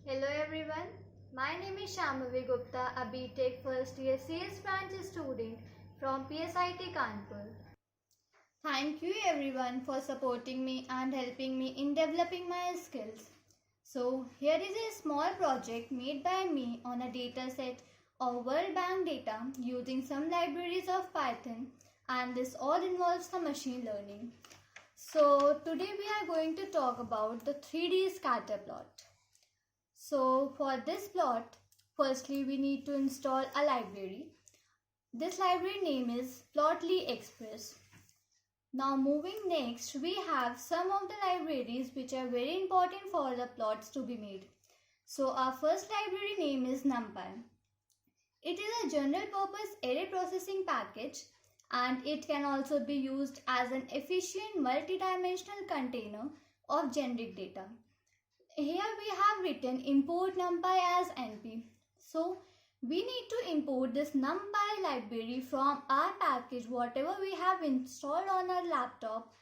Hello everyone, my name is Shambhavi Gupta, a BTech first year CS branch student from PSIT Kanpur. Thank you everyone for supporting me and helping me in developing my skills. So here is a small project made by me on a dataset of World Bank data using some libraries of Python, and this all involves the machine learning. So today we are going to talk about the 3D scatter plot. So for this plot, firstly we need to install a library. This library name is Plotly Express. Now moving next, we have some of the libraries which are very important for the plots to be made. So our first library name is NumPy. It is a general purpose array processing package, and it can also be used as an efficient multi-dimensional container of generic data. Here we have written import numpy as np. So we need to import this numpy library from our package whatever we have installed on our laptop,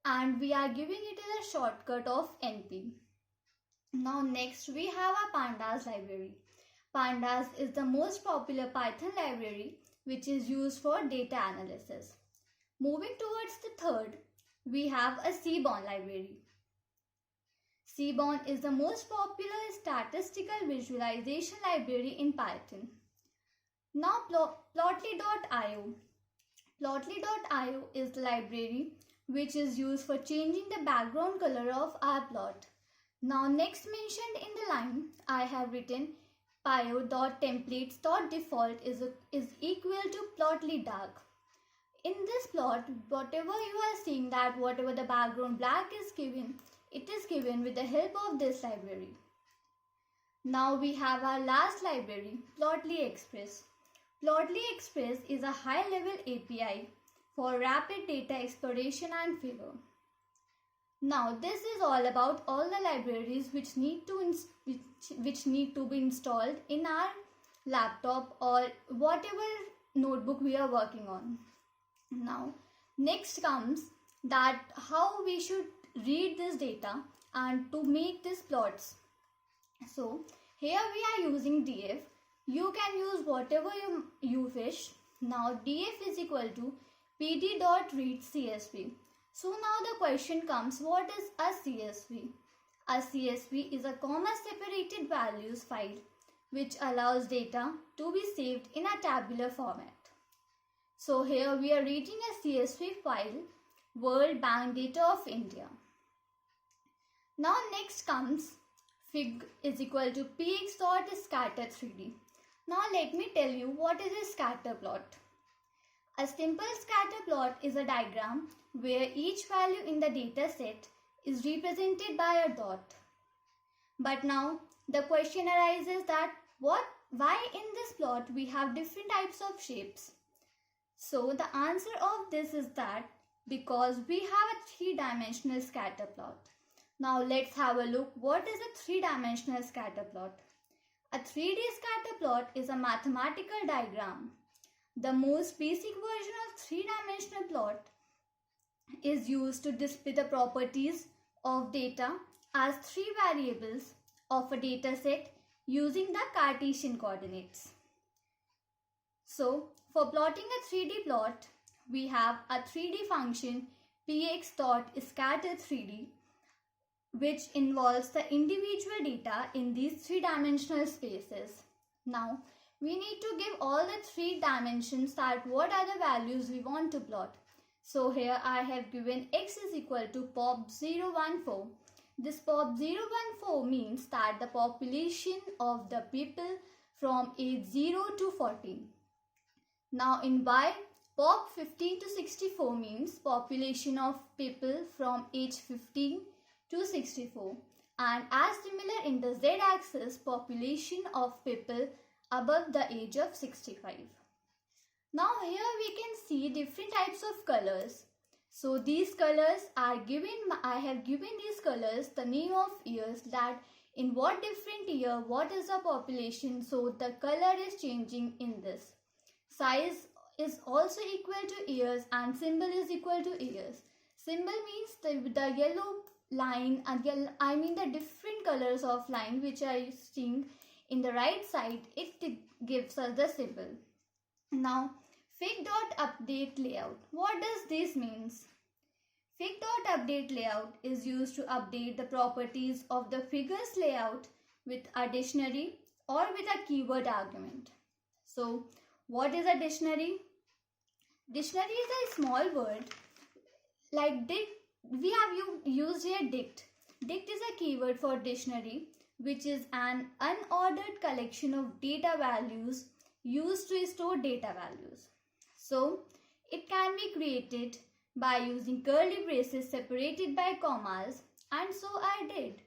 and we are giving it as a shortcut of np. Now next we have our pandas library. Pandas is the most popular Python library which is used for data analysis. Moving towards the third, we have a Seaborn library. Seaborn is the most popular statistical visualization library in Python. Now Plotly.io. Plotly.io is the library which is used for changing the background color of our plot. Now next mentioned in the line, I have written pio.templates.default is equal to Plotly dark. In this plot, whatever you are seeing, that whatever the background black is given, it is given with the help of this library. Now we have our last library, Plotly Express. Plotly Express is a high-level API for rapid data exploration and figure. Now this is all about all the libraries which need to be installed in our laptop or whatever notebook we are working on. Now next comes that how we should read this data and to make these plots. So here we are using df. You can use whatever you wish. Now df is equal to pd.read csv. So now the question comes, what is a csv? A csv is a comma separated values file which allows data to be saved in a tabular format. So here we are reading a csv file, World Bank Data of India. Now next comes fig is equal to px.scatter3d. Now let me tell you what is a scatter plot. A simple scatter plot is a diagram where each value in the data set is represented by a dot. But now the question arises that why in this plot we have different types of shapes? So the answer of this is that because we have a three-dimensional scatter plot. Now let's have a look what is a three-dimensional scatter plot. A 3D scatter plot is a mathematical diagram. The most basic version of three-dimensional plot is used to display the properties of data as three variables of a data set using the Cartesian coordinates. So for plotting a 3D plot, we have a 3D function px.scatter3d which involves the individual data in these three-dimensional spaces. Now we need to give all the three dimensions that what are the values we want to plot. So here I have given x is equal to pop014. This pop014 means that the population of the people from age 0 to 14. Now in y, pop 15 to 64 means population of people from age 15 to 64, and as similar in the z-axis, population of people above the age of 65. Now here we can see different types of colors. So these colors are given, I have given these colors the name of years, that in what different year what is the population, so the color is changing in this. Size is also equal to years and symbol is equal to years. Symbol means the yellow line, again I mean the different colors of line which are seeing in the right side, it gives us the symbol. Now fig.update layout, what does this means? Fig.update layout is used to update the properties of the figures layout with a dictionary or with a keyword argument. So what is a dictionary? Dictionary is a small word like dict. We have used here dict. Dict is a keyword for dictionary, which is an unordered collection of data values used to store data values. So it can be created by using curly braces separated by commas, and so I did.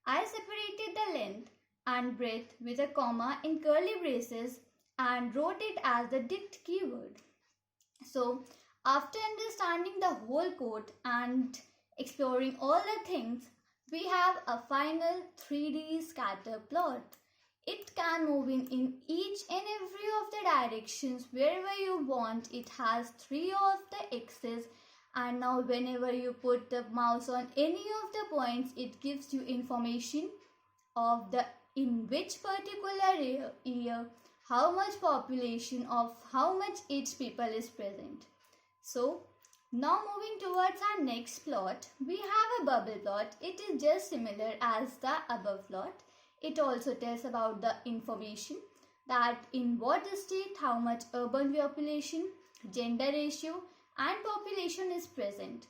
I separated the length and breadth with a comma in curly braces and wrote it as the dict keyword. So after understanding the whole code and exploring all the things, we have a final 3D scatter plot. It can move in each and every of the directions wherever you want. It has 3 of the axes, and now whenever you put the mouse on any of the points, it gives you information of the in which particular year how much population of how much each people is present. So now moving towards our next plot, we have a bubble plot. It is just similar as the above plot. It also tells about the information that in what state how much urban population, gender ratio and population is present.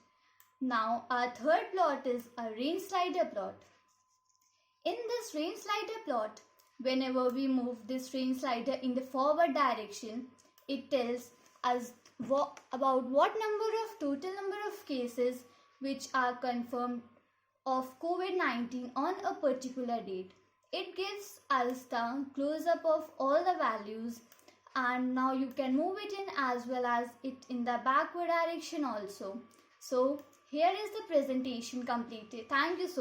Now our third plot is a rain slider plot. In this rain slider plot, whenever we move this rain slider in the forward direction, it tells us about what total number of cases which are confirmed of COVID-19 on a particular date. It gives us the close-up of all the values, and now you can move it in as well as it in the backward direction also. So here is the presentation completed. Thank you so much.